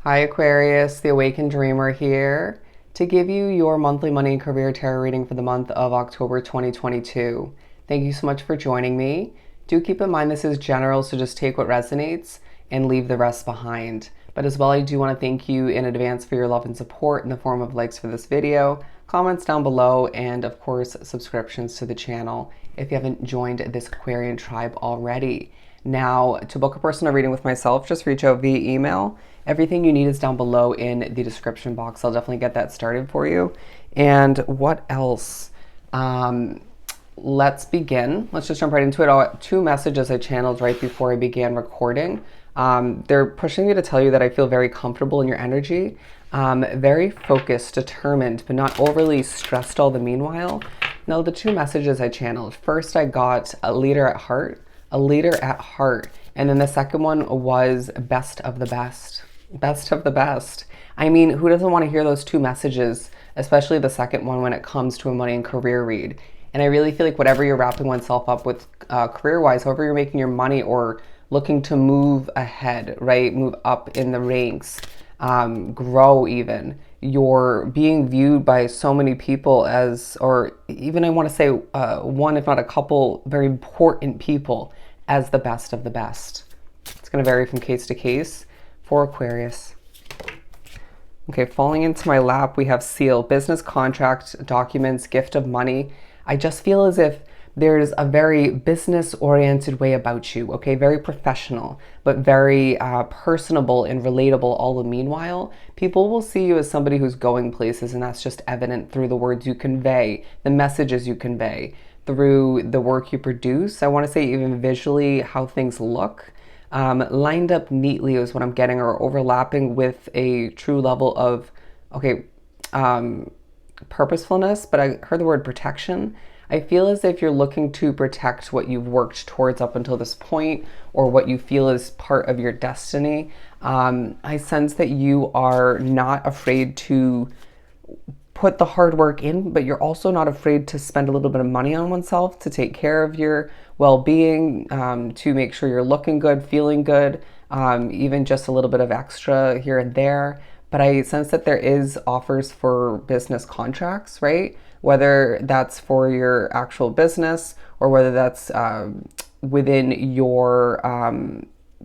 Hi Aquarius, the Awakened Dreamer here to give you your monthly money and career tarot reading for the month of October 2022. Thank you so much for joining me. Do keep in mind this is general, so just take what resonates and leave the rest behind. But as well, I do want to thank you in advance for your love and support in the form of likes for this video, comments down below, and of course, subscriptions to the channel if you haven't joined this Aquarian tribe already. Now, to book a personal reading with myself, just reach out via email. Everything you need is down below in the description box. I'll definitely get that started for you. And what else? Let's begin. Let's just jump right into it. Two messages I channeled right before I began recording. They're pushing me to tell you that I feel very comfortable in your energy, very focused, determined, but not overly stressed all the meanwhile. Now, the two messages I channeled. First, I got a leader at heart, and then the second one was best of the best. Best of the best. I mean, who doesn't want to hear those two messages, especially the second one when it comes to a money and career read? And I really feel like whatever you're wrapping oneself up with career-wise, however you're making your money or looking to move ahead, right? Move up in the ranks, grow even. You're being viewed by so many people as, or even I want to say one, if not a couple, very important people as the best of the best. It's going to vary from case to case for Aquarius. Okay, falling into my lap, we have seal, business contract, documents, gift of money. I just feel as if there's a very business-oriented way about you, okay? Very professional, but very personable and relatable all the meanwhile. People will see you as somebody who's going places, and that's just evident through the words you convey, the messages you convey, through the work you produce. I want to say even visually how things look. Lined up neatly is what I'm getting, or overlapping with a true level of, okay, purposefulness, but I heard the word protection. I feel as if you're looking to protect what you've worked towards up until this point, or what you feel is part of your destiny. I sense that you are not afraid to put the hard work in, but you're also not afraid to spend a little bit of money on oneself to take care of your well-being, to make sure you're looking good, feeling good, even just a little bit of extra here and there. But I sense that there is offers for business contracts, right? Whether that's for your actual business or whether that's within your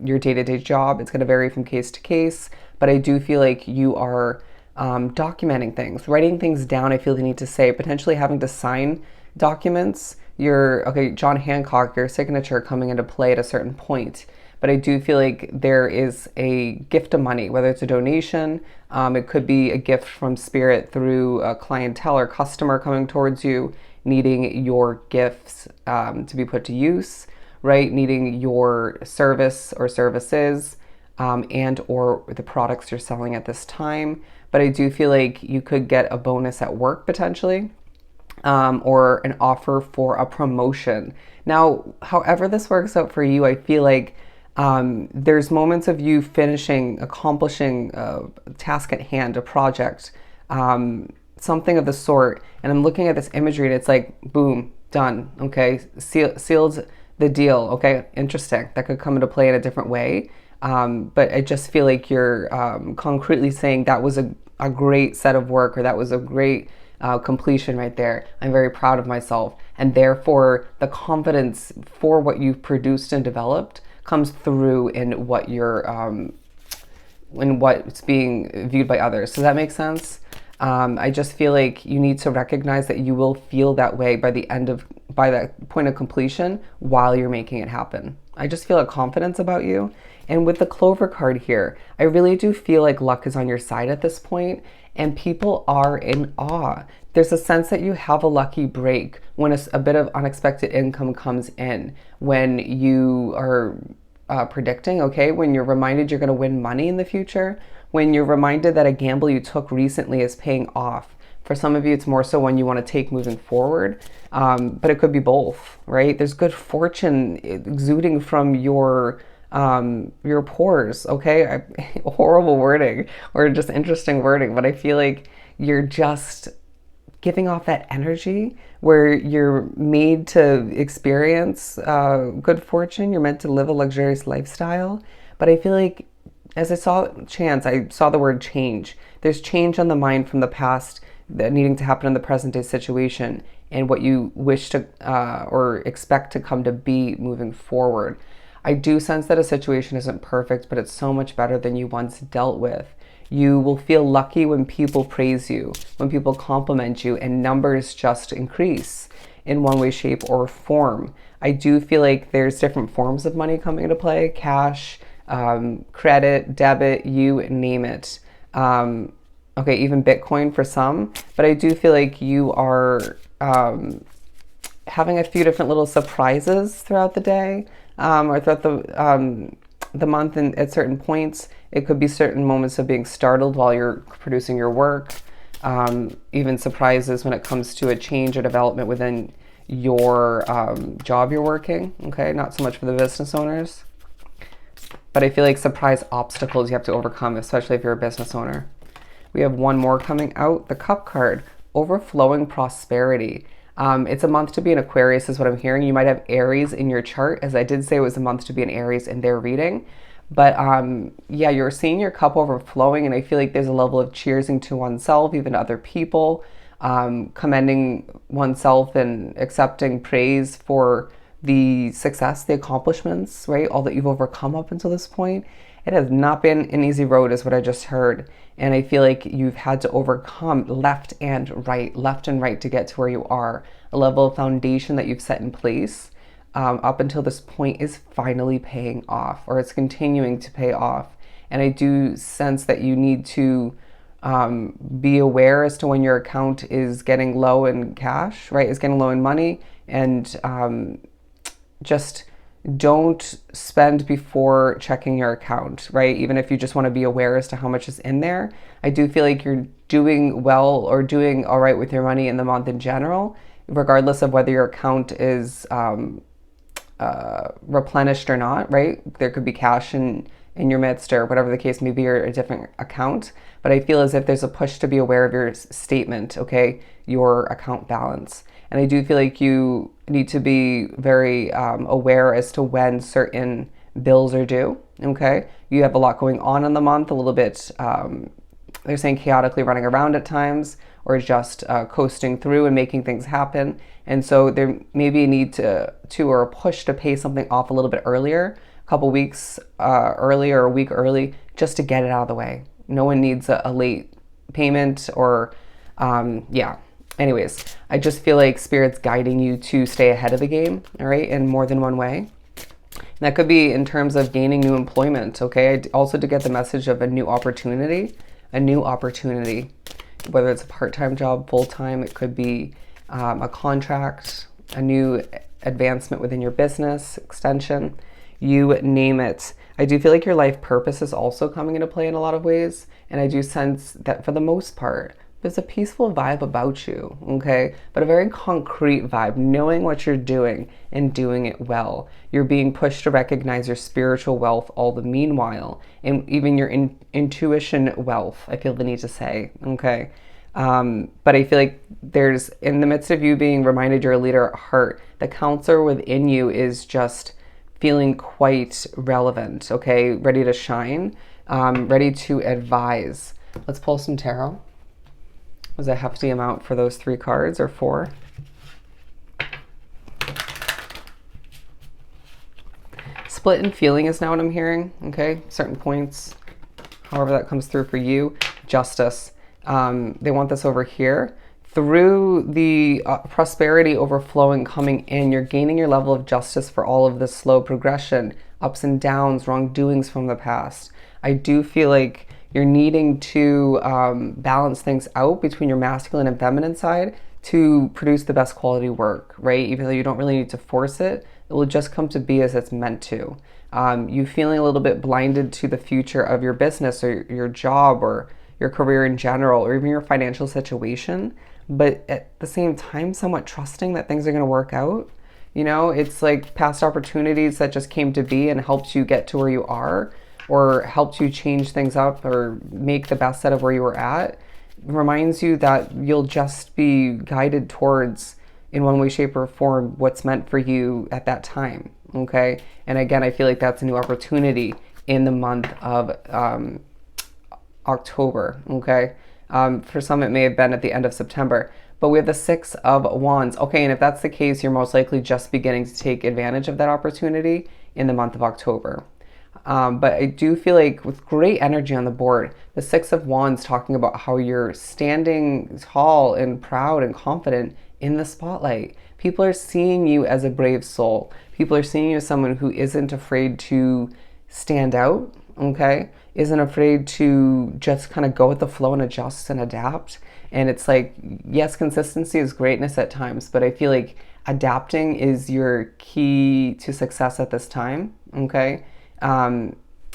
day-to-day job. It's going to vary from case to case, but I do feel like you are documenting things, writing things down. I feel the need to say, potentially having to sign documents. Okay, John Hancock, your signature coming into play at a certain point. But I do feel like there is a gift of money, whether it's a donation, it could be a gift from spirit through a clientele or customer coming towards you, needing your gifts to be put to use, right? Needing your service or services and or the products you're selling at this time. But I do feel like you could get a bonus at work potentially, or an offer for a promotion. Now, however this works out for you, I feel like there's moments of you accomplishing a task at hand, a project, something of the sort. And I'm looking at this imagery and it's like, boom, done. Okay, sealed the deal. Okay, interesting. That could come into play in a different way. But I just feel like you're concretely saying that was a great set of work, or that was a great completion right there. I'm very proud of myself. And therefore, the confidence for what you've produced and developed comes through in what you're, in what's being viewed by others. Does that make sense? I just feel like you need to recognize that you will feel that way by that point of completion while you're making it happen. I just feel a confidence about you. And with the Clover card here, I really do feel like luck is on your side at this point, and people are in awe. There's a sense that you have a lucky break when a bit of unexpected income comes in, when you are predicting, okay, when you're reminded you're going to win money in the future, when you're reminded that a gamble you took recently is paying off. For some of you, it's more so when you want to take moving forward, but it could be both, right? There's good fortune exuding from your pores, okay? Horrible wording or just interesting wording, but I feel like you're just giving off that energy where you're made to experience good fortune. You're meant to live a luxurious lifestyle, but I feel like as I saw chance, I saw the word change. There's change on the mind from the past that needing to happen in the present day situation and what you wish to or expect to come to be moving forward. I do sense that a situation isn't perfect, but it's so much better than you once dealt with. You will feel lucky when people praise you, when people compliment you, and numbers just increase in one way, shape, or form. I do feel like there's different forms of money coming into play: cash, credit, debit, you name it. Okay, even Bitcoin for some. But I do feel like you are having a few different little surprises throughout the day, or throughout the month, and at certain points. It could be certain moments of being startled while you're producing your work, even surprises when it comes to a change or development within your job you're working. Okay, not so much for the business owners, but I feel like surprise obstacles you have to overcome, especially if you're a business owner. We have one more coming out, the Cup card, overflowing prosperity. It's a month to be an Aquarius is what I'm hearing. You might have Aries in your chart, as I did say it was a month to be an Aries in their reading. But yeah, you're seeing your cup overflowing, and I feel like there's a level of cheersing to oneself, even to other people, commending oneself and accepting praise for the success, the accomplishments, right? All that you've overcome up until this point. It has not been an easy road, is what I just heard. And I feel like you've had to overcome left and right to get to where you are. A level of foundation that you've set in place up until this point is finally paying off, or it's continuing to pay off. And I do sense that you need to be aware as to when your account is getting low in cash, right? Is getting low in money, and just don't spend before checking your account, right? Even if you just want to be aware as to how much is in there. I do feel like you're doing well or doing all right with your money in the month in general, regardless of whether your account is replenished or not, right? There could be cash in your midst, or whatever the case may be, or a different account. But I feel as if there's a push to be aware of your statement, okay? Your account balance. And I do feel like you need to be very aware as to when certain bills are due, okay? You have a lot going on in the month, a little bit, they're saying chaotically running around at times, or just coasting through and making things happen. And so there may be a need to or a push to pay something off a little bit earlier, a couple weeks early or a week early, just to get it out of the way. No one needs a late payment or, yeah. Anyways, I just feel like Spirit's guiding you to stay ahead of the game, all right, in more than one way. And that could be in terms of gaining new employment, okay? Also to get the message of a new opportunity, whether it's a part-time job, full-time, it could be a contract, a new advancement within your business, extension, you name it. I do feel like your life purpose is also coming into play in a lot of ways, and I do sense that for the most part, there's a peaceful vibe about you, okay? But a very concrete vibe, knowing what you're doing and doing it well. You're being pushed to recognize your spiritual wealth all the meanwhile, and even your intuition wealth, I feel the need to say, okay? But I feel like there's, in the midst of you being reminded you're a leader at heart, the counselor within you is just feeling quite relevant, okay? Ready to shine, ready to advise. Let's pull some tarot. Was a hefty amount for those 3 cards, or 4? Split in feeling is now what I'm hearing, okay? Certain points, however that comes through for you. Justice. They want this over here. Through the prosperity overflowing coming in, you're gaining your level of justice for all of this slow progression, ups and downs, wrongdoings from the past. I do feel like you're needing to balance things out between your masculine and feminine side to produce the best quality work, right? Even though you don't really need to force it, it will just come to be as it's meant to. You feeling a little bit blinded to the future of your business or your job or your career in general, or even your financial situation, but at the same time, somewhat trusting that things are going to work out. You know, it's like past opportunities that just came to be and helped you get to where you are, or helped you change things up or make the best out of where you were at. Reminds you that you'll just be guided towards, in one way, shape, or form, what's meant for you at that time, okay? And again, I feel like that's a new opportunity in the month of October, okay? For some, it may have been at the end of September. But we have the Six of Wands. Okay, and if that's the case, you're most likely just beginning to take advantage of that opportunity in the month of October. But I do feel like with great energy on the board, the Six of Wands talking about how you're standing tall and proud and confident in the spotlight. People are seeing you as a brave soul. People are seeing you as someone who isn't afraid to stand out, okay? Isn't afraid to just kind of go with the flow and adjust and adapt. And it's like, yes, consistency is greatness at times, but I feel like adapting is your key to success at this time, okay?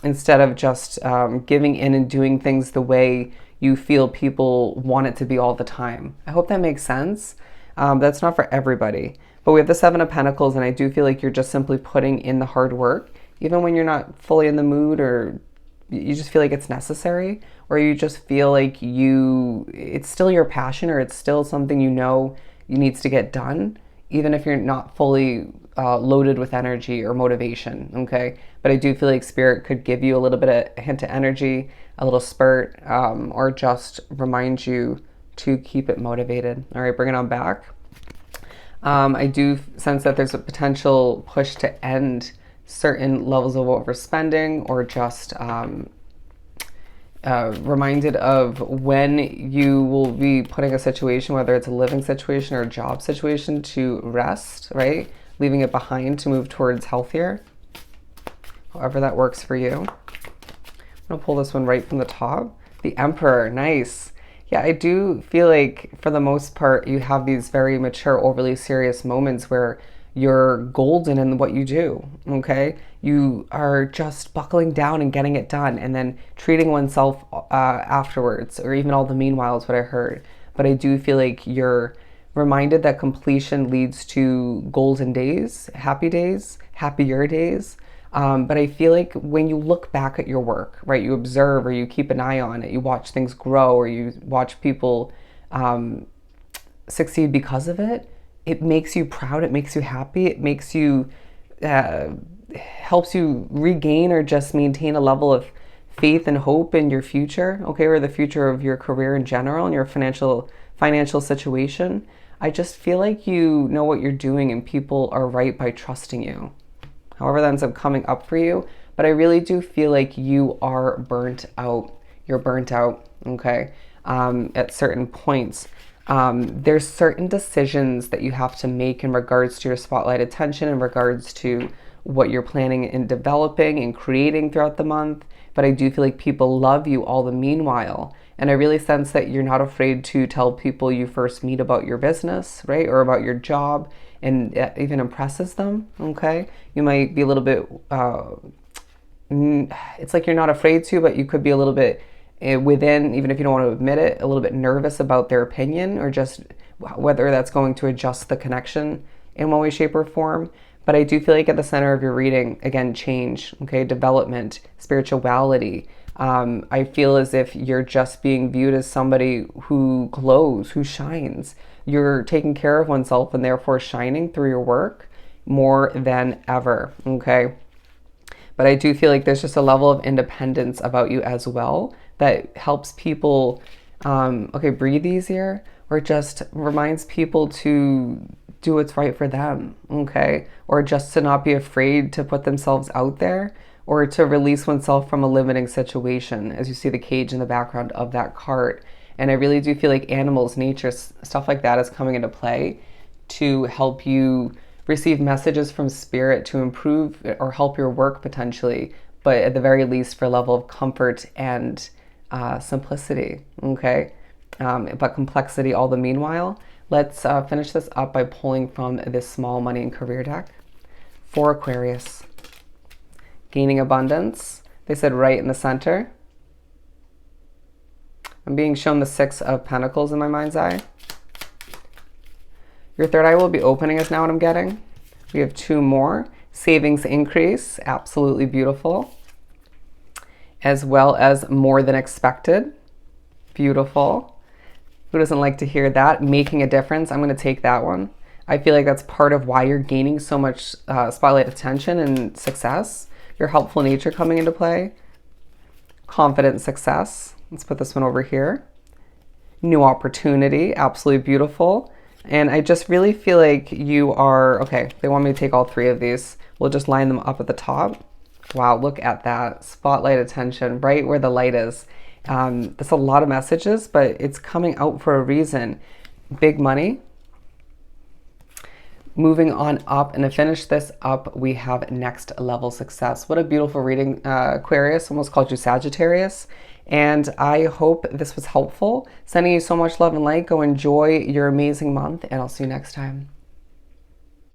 Instead of just giving in and doing things the way you feel people want it to be all the time. I hope that makes sense. That's not for everybody. But we have the Seven of Pentacles, and I do feel like you're just simply putting in the hard work, even when you're not fully in the mood, or you just feel like it's necessary, or you just feel like it's still your passion, or it's still something you know you needs to get done, even if you're not fully loaded with energy or motivation, okay? But I do feel like Spirit could give you a little bit of a hint of energy, a little spurt, or just remind you to keep it motivated. All right, bring it on back. I do sense that there's a potential push to end certain levels of overspending, or just reminded of when you will be putting a situation, whether it's a living situation or a job situation, to rest, right? Leaving it behind to move towards healthier, however that works for you. I'm gonna pull this one right from the top. The Emperor, nice. Yeah, I do feel like for the most part, you have these very mature, overly serious moments where you're golden in what you do, okay? You are just buckling down and getting it done, and then treating oneself afterwards, or even all the meanwhile is what I heard. But I do feel like you're reminded that completion leads to golden days, happier days. But I feel like when you look back at your work, right, you observe, or you keep an eye on it, you watch things grow, or you watch people succeed because of it, it makes you proud, it makes you happy, it makes you, helps you regain or just maintain a level of faith and hope in your future, okay, or the future of your career in general and your financial situation. I just feel like you know what you're doing, and people are right by trusting you. However that ends up coming up for you. But I really do feel like you are burnt out. You're burnt out, okay, at certain points. There's certain decisions that you have to make in regards to your spotlight attention, in regards to what you're planning and developing and creating throughout the month. But I do feel like people love you all the meanwhile. And I really sense that you're not afraid to tell people you first meet about your business, right? Or about your job, and it even impresses them, okay? You might be a little bit, it's like you're not afraid to, but you could be a little bit within, even if you don't want to admit it, a little bit nervous about their opinion, or just whether that's going to adjust the connection in one way, shape, or form. But I do feel like at the center of your reading, again, change, okay, development, spirituality. I feel as if you're just being viewed as somebody who glows, who shines. You're taking care of oneself, and therefore shining through your work more than ever, okay? But I do feel like there's just a level of independence about you as well that helps people, okay, breathe easier, or just reminds people to do what's right for them, okay? Or just to not be afraid to put themselves out there, or to release oneself from a limiting situation, as you see the cage in the background of that card. And I really do feel like animals, nature, stuff like that is coming into play to help you receive messages from Spirit to improve or help your work potentially, but at the very least for a level of comfort and simplicity, okay? But complexity all the meanwhile. Let's finish this up by pulling from this small money and career deck. For Aquarius, gaining abundance. They said right in the center. I'm being shown the Six of Pentacles in my mind's eye. Your third eye will be opening is now what I'm getting. We have two more. Savings increase, absolutely beautiful. As well as more than expected, beautiful. Who doesn't like to hear that? Making a difference, I'm gonna take that one. I feel like that's part of why you're gaining so much spotlight attention and success, your helpful nature coming into play. Confident success. Let's put this one over here. New opportunity, absolutely beautiful. And I just really feel like you are, okay, they want me to take all three of these. We'll just line them up at the top. Wow, look at that. Spotlight attention, right where the light is. That's a lot of messages, but it's coming out for a reason. Big money. Moving on up, and to finish this up, we have next level success. What a beautiful reading, Aquarius. Almost called you Sagittarius. And I hope this was helpful. Sending you so much love and light. Go enjoy your amazing month, and I'll see you next time.